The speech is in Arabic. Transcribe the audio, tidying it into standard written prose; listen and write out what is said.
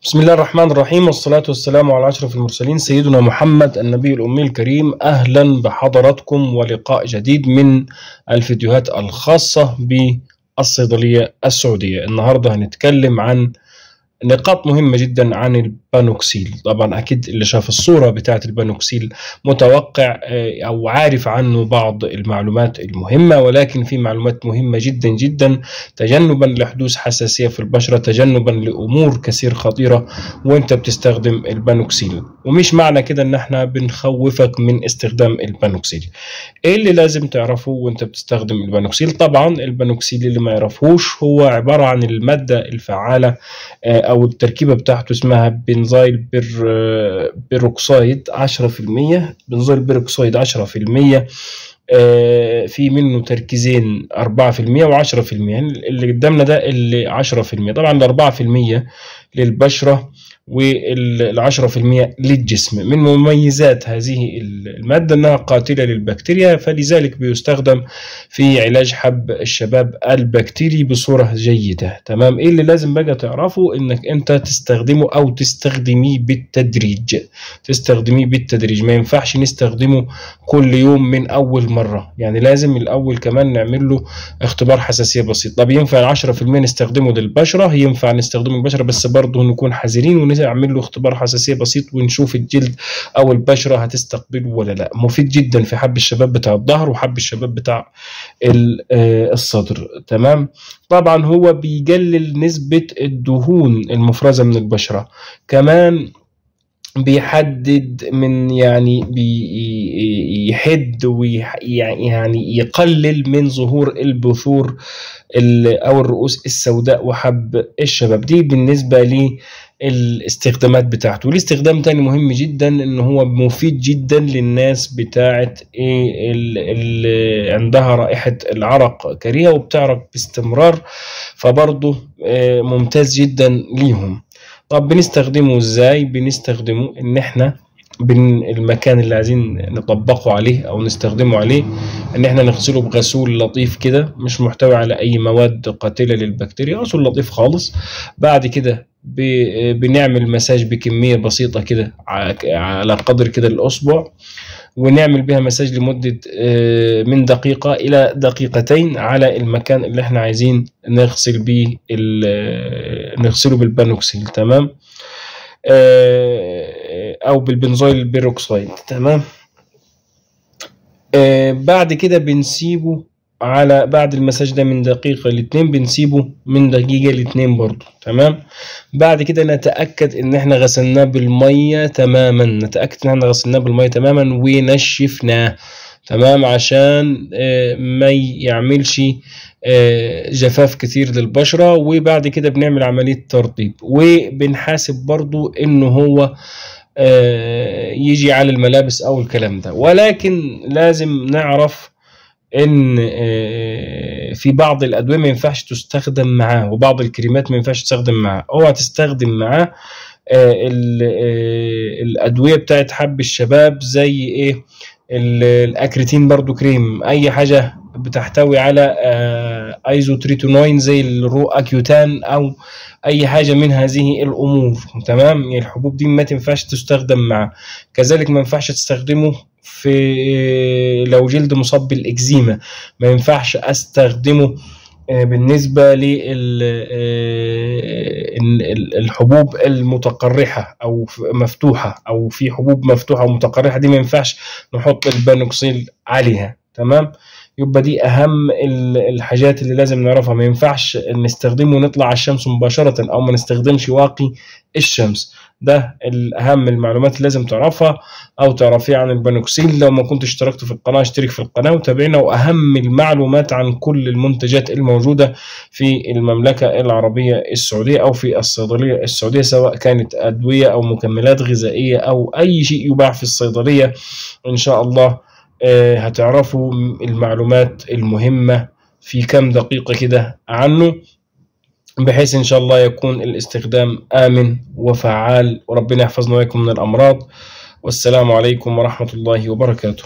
بسم الله الرحمن الرحيم، والصلاة والسلام على أشرف المرسلين سيدنا محمد النبي الأمي الكريم. أهلا بحضراتكم ولقاء جديد من الفيديوهات الخاصة بالصيدلية السعودية. النهاردة هنتكلم عن نقاط مهمة جدا عن البانوكسيل. طبعا أكيد اللي شاف الصورة بتاعت البانوكسيل متوقع أو عارف عنه بعض المعلومات المهمة، ولكن في معلومات مهمة جدا جدا تجنبا لحدوث حساسية في البشرة، تجنبا لأمور كثير خطيرة وانت بتستخدم البانوكسيل. ومش معنى كده ان احنا بنخوفك من استخدام البانوكسيل. ايه اللي لازم تعرفه وانت بتستخدم البانوكسيل؟ طبعا البانوكسيل اللي ما يعرفوش هو عبارة عن المادة الفعالة او التركيبه بتاعته اسمها بنزايل بيروكسيد 10%. بنزايل بيروكسيد 10%، في منه تركيزين 4% و10%. اللي قدامنا ده اللي 10%. طبعا ال 4% للبشرة وال10% للجسم. من مميزات هذه المادة أنها قاتلة للبكتيريا، فلذلك بيستخدم في علاج حب الشباب البكتيري بصورة جيدة. تمام. إيه اللي لازم بقى تعرفه؟ إنك أنت تستخدمه أو تستخدميه بالتدريج. تستخدميه بالتدريج، ما ينفعش نستخدمه كل يوم من أول مرة. يعني لازم الأول كمان نعمل له اختبار حساسية بسيط. طب ينفع 10% نستخدمه للبشرة؟ ينفع نستخدمه للبشرة، بس برضه نكون حذرين ونعمل له اختبار حساسية بسيط ونشوف الجلد أو البشرة هتستقبله ولا لا. مفيد جدا في حب الشباب بتاع الظهر وحب الشباب بتاع الصدر. تمام. طبعا هو بيقلل نسبة الدهون المفرزة من البشرة، كمان بيحدد من بيحد ويعني يقلل من ظهور البثور او الرؤوس السوداء وحب الشباب. دي بالنسبة للاستخدامات بتاعته. والاستخدام تاني مهم جدا، ان هو مفيد جدا للناس بتاعت اللي عندها رائحة العرق كريهة وبتعرق باستمرار، فبرضه ممتاز جدا ليهم. طب بنستخدمه ازاي؟ بنستخدمه ان احنا المكان اللي عايزين نطبقه عليه او نستخدمه عليه ان احنا نغسله بغسول لطيف كده، مش محتوي على اي مواد قاتلة للبكتيريا، غسول لطيف خالص. بعد كده بنعمل مساج بكمية بسيطة كده على قدر كده الاصبع، ونعمل بها مساج لمدة من دقيقة إلى دقيقتين على المكان اللي احنا عايزين نغسل بيه نغسله بالبانوكسيل. تمام. أو بالبنزويل بيروكسيد. تمام. بعد كده بنسيبه بعد المساج ده من دقيقة ل2، بنسيبه من دقيقة ل2 برضو. تمام. بعد كده نتأكد ان احنا غسلناه بالمية تماما، ونشفناه. تمام. عشان ما يعملش جفاف كتير للبشرة. وبعد كده بنعمل عملية ترطيب، وبنحاسب برضو انه هو يجي على الملابس او الكلام ده. ولكن لازم نعرف ان في بعض الادويه ما ينفعش تستخدم معاه، وبعض الكريمات ما ينفعش تستخدم معاه. اوعى تستخدم معاه الادويه بتاعت حب الشباب زي ايه؟ الاكريتين برضو كريم، اي حاجه بتحتوي على ايزوتريتونوين زي الرو اكيوتان او اي حاجه من هذه الامور. تمام. الحبوب دي ما تنفعش تستخدم معاه. كذلك ما ينفعش تستخدمه في لو جلد مصاب بالاكزيما، ما ينفعش استخدمه بالنسبة للحبوب المتقرحة أو مفتوحة، أو في حبوب مفتوحة ومتقرحة، دي ما ينفعش نحط البانوكسيل عليها. تمام. يبقى دي أهم الحاجات اللي لازم نعرفها. ما ينفعش نستخدمه ونطلع على الشمس مباشرة، أو ما نستخدمش واقي الشمس. ده الأهم المعلومات اللي لازم تعرفها أو تعرفيها عن البانوكسيل. لو ما كنت اشتركت في القناة اشترك في القناة وتابعنا. وأهم المعلومات عن كل المنتجات الموجودة في المملكة العربية السعودية أو في الصيدلية السعودية، سواء كانت أدوية أو مكملات غذائية أو أي شيء يباع في الصيدلية، إن شاء الله هتعرفوا المعلومات المهمة في كم دقيقة كده عنه، بحيث إن شاء الله يكون الاستخدام آمن وفعال. وربنا يحفظنا وإياكم من الأمراض. والسلام عليكم ورحمة الله وبركاته.